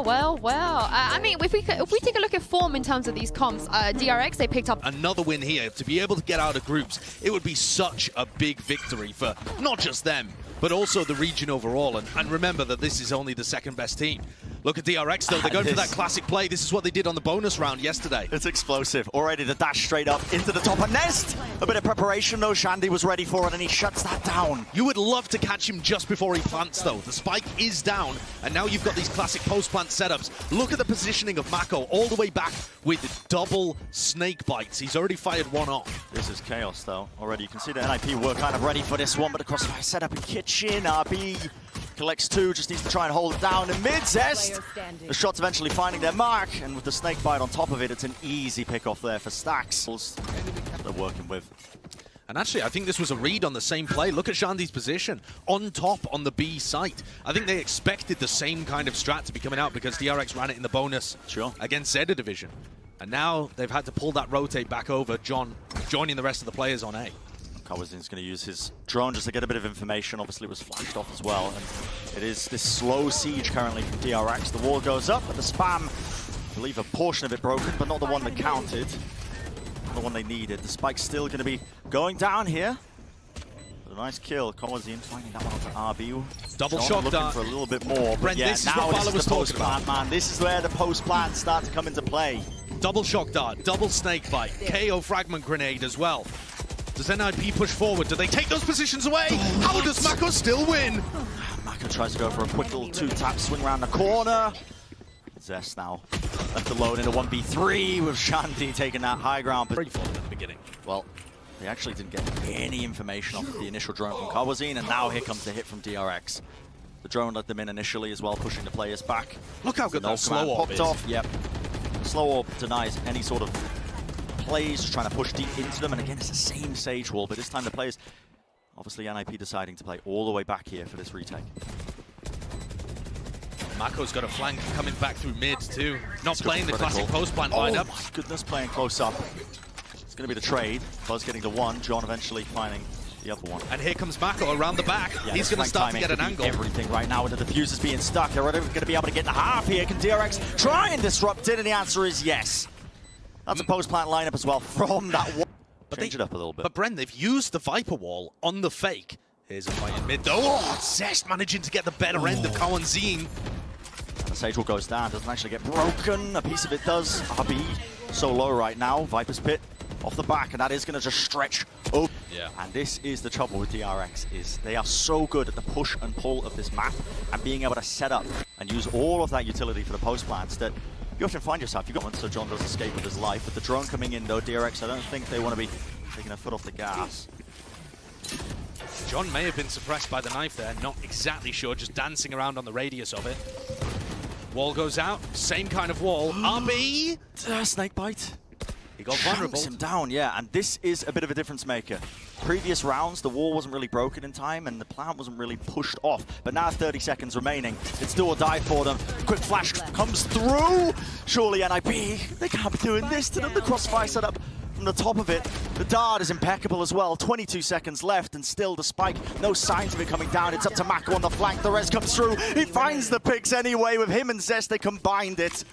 Well. I mean, if we take a look at form in terms of these comps, DRX, they picked up another win here. To be able to get out of groups, it would be such a big victory for not just them, but also the region overall. And remember that this is only the second best team. Look at DRX though, they're going for that classic play. This is what they did on the bonus round yesterday. It's explosive. Already the dash straight up into the top of Nest. A bit of preparation though, Shandy was ready for it and he shuts that down. You would love to catch him just before he plants though. The spike is down and now you've got these classic post-plant setups. Look at the positioning of Mako all the way back with double snake bites. He's already fired one off. This is chaos though. Already you can see the NIP were kind of ready for this one, but the crossfire setup in kitchen. RB collects two, just needs to try and hold it down in mid-zest. The shots eventually finding their mark, and with the snake bite on top of it, it's an easy pick-off there for Stacks. They're working with. And actually, I think this was a read on the same play. Look at Shandy's position on top on the B site. I think they expected the same kind of strat to be coming out because DRX ran it in the bonus against Zeta Division. And now they've had to pull that rotate back over, John joining the rest of the players on A. Kawazin's going to use his drone just to get a bit of information. Obviously, it was flashed off as well. And it is this slow siege currently from DRX. The wall goes up, but the spam, I believe a portion of it broken, but not the one that counted. Not the one they needed. The spike's still going to be going down here. But a nice kill. Kawazin finding that one onto RB. Double shot looking for a little bit more. Brent, yeah, this is now what Valor was talking about. Man, this is where the post-plans start to come into play. Double shock dart, double snake bite, KO fragment grenade as well. Does NIP push forward? Do they take those positions away? How does Mako still win? Mako tries to go for a quick little two-tap swing around the corner. Zest now left alone in a 1v3 with Shandy taking that high ground. Pretty fun at the beginning. Well, they actually didn't get any information off of the initial drone from Kawazin, and now here comes the hit from DRX. The drone let them in initially as well, pushing the players back. Look how good that slow orb is. Off. Yep. Slow orb denies any sort of plays, just trying to push deep into them, and again it's the same Sage wall, but this time the players, obviously NIP deciding to play all the way back here for this retake. Mako's got a flank coming back through mid too. Not playing the classic post-plant lineup. Oh my goodness, playing close up. It's going to be the trade. Buzz getting the one, John eventually finding the other one. And here comes Mako around the back. Yeah, he's going to start to get an angle. Everything right now with the diffusers being stuck. They're going to be able to get in the half here. Can DRX try and disrupt it? And the answer is yes. That's a post-plant lineup as well from that wall. Change it up a little bit. But Bren, they've used the Viper wall on the fake. Here's a fight in mid. Oh, Zest managing to get the better end of Kawazin. And the Sage wall goes down. Doesn't actually get broken. A piece of it does. RB so low right now. Viper's Pit off the back, and that is going to just stretch up. Yeah. And this is the trouble with DRX, is they are so good at the push and pull of this map and being able to set up and use all of that utility for the post plants that you often find yourself. You got one, so John does escape with his life. With the drone coming in though, DRX, I don't think they want to be taking a foot off the gas. John may have been suppressed by the knife there, not exactly sure, just dancing around on the radius of it. Wall goes out, same kind of wall. RB! Snake bite. He got vulnerable. Him down, yeah, and this is a bit of a difference maker. Previous rounds, the wall wasn't really broken in time and the plant wasn't really pushed off. But now 30 seconds remaining. It's do or die for them. Quick flash comes through. Surely NIP, they can't be doing this to them. The crossfire set up from the top of it. The dart is impeccable as well. 22 seconds left and still the spike. No signs of it coming down. It's up to Mako on the flank. The rest comes through. He finds the picks anyway. With him and Zest, they combined it.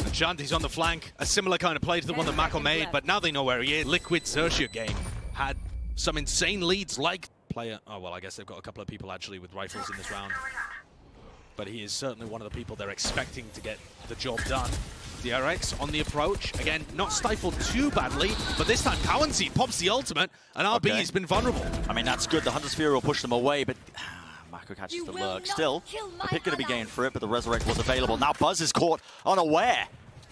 And Shandy's on the flank, a similar kind of play to the one that Mako made, but now they know where he is. Liquid Xerxia game had some insane leads like player. Oh, well, I guess they've got a couple of people actually with rifles in this round. But he is certainly one of the people they're expecting to get the job done. DRX on the approach. Again, not stifled too badly, but this time Kawazin pops the ultimate, and RB has been vulnerable. I mean, that's good. The Hunter Sphere will push them away, but Mako catches the lurk. Still, the pick going to be gained for it, but the Resurrect was available. Now Buzz is caught unaware.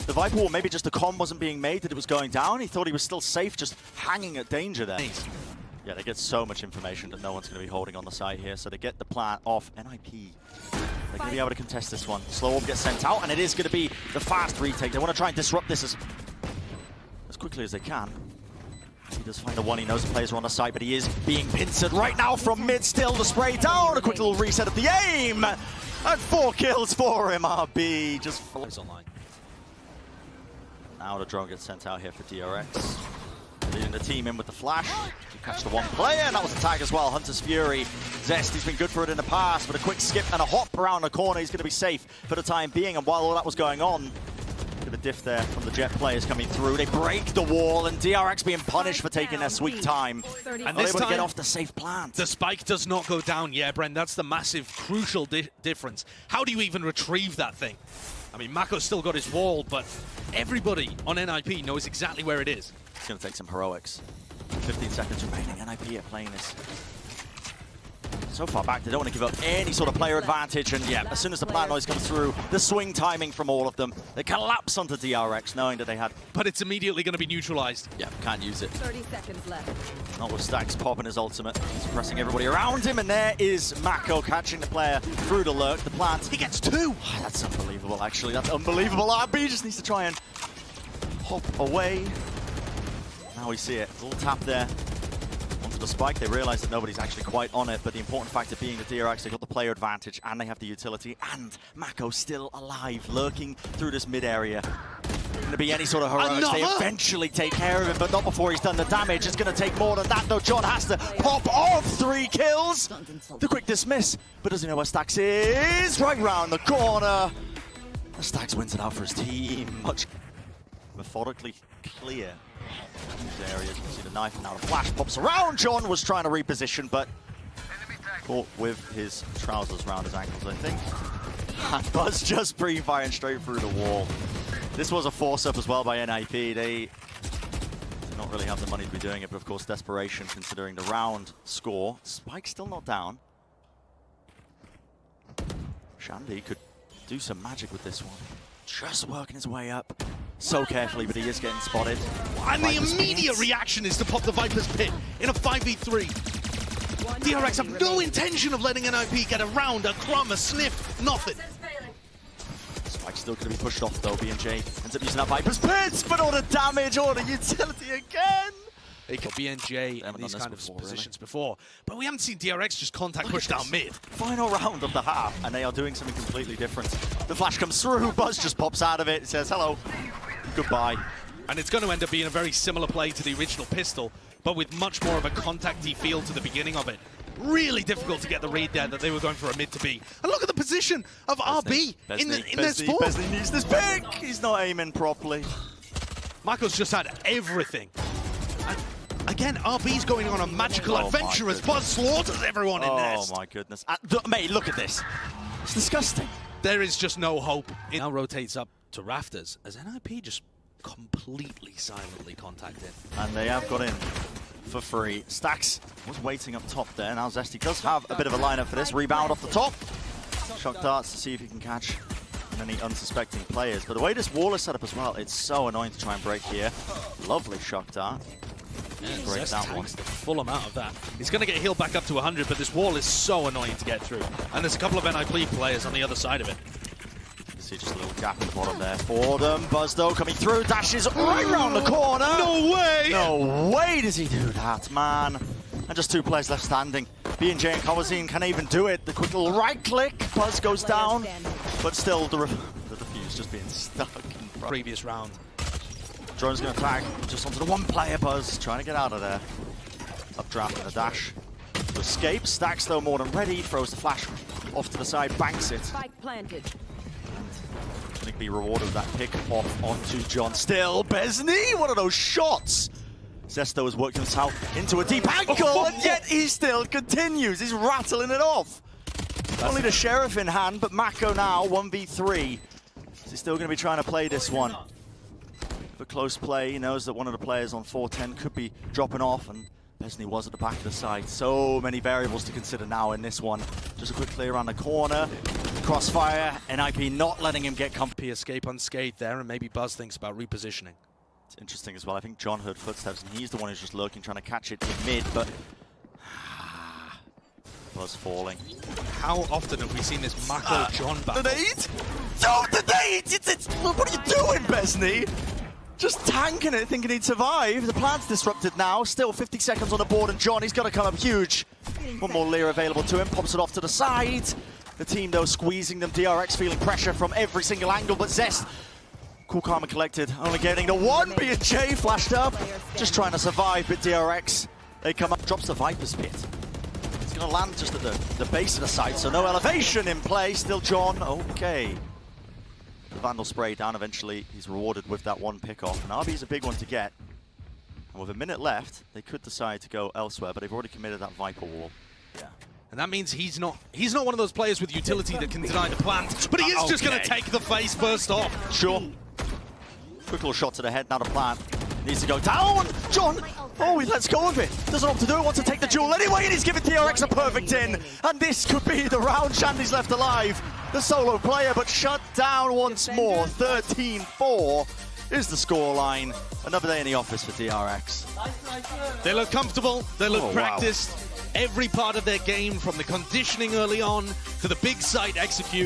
The Viper Wall, maybe just the comm wasn't being made that it was going down. He thought he was still safe, just hanging at danger there. Yeah, they get so much information that no one's going to be holding on the side here, so they get the plant off. NIP, they're going to be able to contest this one. Slow orb gets sent out, and it is going to be the fast retake. They want to try and disrupt this as quickly as they can. He does find the one, he knows the players are on the site, but he is being pincered right now from mid. Still the spray down, a quick little reset of the aim, and 4 kills for him. RB just flies online. Now the drone gets sent out here for DRX. Leading the team in with the flash. To catch the one player, and that was a tag as well. Hunter's Fury. Zest, he's been good for it in the past, but a quick skip and a hop around the corner. He's going to be safe for the time being. And while all that was going on, bit of a diff there from the Jet players coming through. They break the wall, and DRX being punished for taking their sweet time. And this time, to get off the safe plant. The spike does not go down. Yeah, Bren, that's the massive, crucial difference. How do you even retrieve that thing? I mean, Mako's still got his wall, but everybody on NIP knows exactly where it is. It's going to take some heroics. 15 seconds remaining. NIP are playing this so far back, they don't want to give up any sort of player advantage. And yeah, as soon as the plant noise comes through, the swing timing from all of them, they collapse onto DRX, knowing that they had... But it's immediately going to be neutralized. Yeah, can't use it. 30 seconds left. Not with Stacks popping his ultimate. He's pressing everybody around him, and there is Mako catching the player through the lurk. The plant, he gets two. Oh, that's unbelievable, actually. That's unbelievable. RB just needs to try and hop away. Now we see it. A little tap there. The spike, they realize that nobody's actually quite on it, but the important factor being the DRX, they got the player advantage and they have the utility, and Mako still alive, lurking through this mid area. Going to be any sort of heroics. They eventually take care of him, but not before he's done the damage. It's going to take more than that, though. John has to pop off 3 kills. The quick dismiss, but doesn't know where Stacks is. Right round the corner. Stacks wins it out for his team. Much methodically clear. These areas, you can see the knife, and now the flash pops around. John was trying to reposition, but caught with his trousers around his ankles, I think. And Buzz just pre-firing straight through the wall. This was a force-up as well by NIP. They did not really have the money to be doing it, but of course desperation considering the round score. Spike's still not down. Shandy could do some magic with this one. Just working his way up so carefully, but he is getting spotted. And the immediate reaction is to pop the Viper's Pit in a 5v3. DRX have no intention of letting NIP get a round, a crumb, a sniff, nothing. Spike's still going to be pushed off though. B&J ends up using that Viper's Pit, but all the damage, all the utility again. They killed B&J in these kind of positions before, but we haven't seen DRX just contact push down mid. Final round of the half, and they are doing something completely different. The flash comes through, Buzz just pops out of it, it says hello, goodbye. And it's going to end up being a very similar play to the original pistol, but with much more of a contacty feel to the beginning of it. Really difficult to get the read there that they were going for a mid to B. And look at the position of RB in their spawn. Besney needs this pick. He's not aiming properly. Mako's just had everything. And again, RB's going on a magical adventure as Buzz slaughters everyone in Nest. Oh my goodness. Mate, look at this. It's disgusting. There is just no hope. It now rotates up to Rafters as NIP just completely silently contacted. And they have got in for free. Stacks was waiting up top there. Now Zesty does have a bit of a lineup for this. Rebound off the top. Shock darts to see if he can catch any unsuspecting players. But the way this wall is set up as well, it's so annoying to try and break here. Lovely shock dart. Break that one. The full amount of that. He's going to get healed back up to 100, but this wall is so annoying to get through. And there's a couple of NIP players on the other side of it. You see just a little gap in the bottom there for them. Buzz though coming through, dashes right round the corner. No way! No way does he do that, man. And just 2 players left standing. B&J and Kawazine can't even do it. The quick little right click, Buzz goes down, but still the defuse just being stuck in front. Previous round. Drone's going to tag just onto the 1 player. Buzz trying to get out of there. Updraft and a dash to escape. Stacks though more than ready. Throws the flash off to the side, banks it. Spike planted. Going to be rewarded with that pick off onto John. Still, Besney, one of those shots. Zesto has worked himself into a deep ankle, and yet he still continues. He's rattling it off. Only the Sheriff in hand, but Mako now 1v3. He's still going to be trying to play this one. For close play, he knows that one of the players on 410 could be dropping off, and Besney was at the back of the side. So many variables to consider now in this one. Just a quick clear around the corner. Crossfire, NIP not letting him get comfy. Escape unscathed there, and maybe Buzz thinks about repositioning. It's interesting as well. I think John heard footsteps, and he's the one who's just lurking, trying to catch it in mid, but Buzz falling. How often have we seen this Mako-John battle? The nade? Don't the nade! What are you doing, Besney? Just tanking it, thinking he'd survive. The plant's disrupted now. Still 50 seconds on the board, and John, he's got to come up huge. One more Lear available to him. Pops it off to the side. The team, though, squeezing them. DRX feeling pressure from every single angle, but Zest Cool, calm and collected. Only getting the one. B&J flashed up. Just trying to survive, but DRX, they come up, drops the Viper's pit. It's going to land just at the base of the site, so no elevation in play. Still John, okay. The Vandal spray down eventually. He's rewarded with that one pick-off. And RB's a big one to get. And with a minute left, they could decide to go elsewhere, but they've already committed that Viper wall. Yeah. And that means he's not one of those players with utility that can deny the plant, but he is just going to take the face first off. Sure. Quick little shot to the head, now the plant. Needs to go down! John! Oh, he lets go of it. Doesn't know what to do, wants to take the duel anyway, and he's giving DRX a perfect in. And this could be the round. Shandy's left alive. The solo player, but shut down once more. 13-4 is the scoreline. Another day in the office for DRX. They look comfortable, they look practiced. Wow. Every part of their game, from the conditioning early on to the big site execute.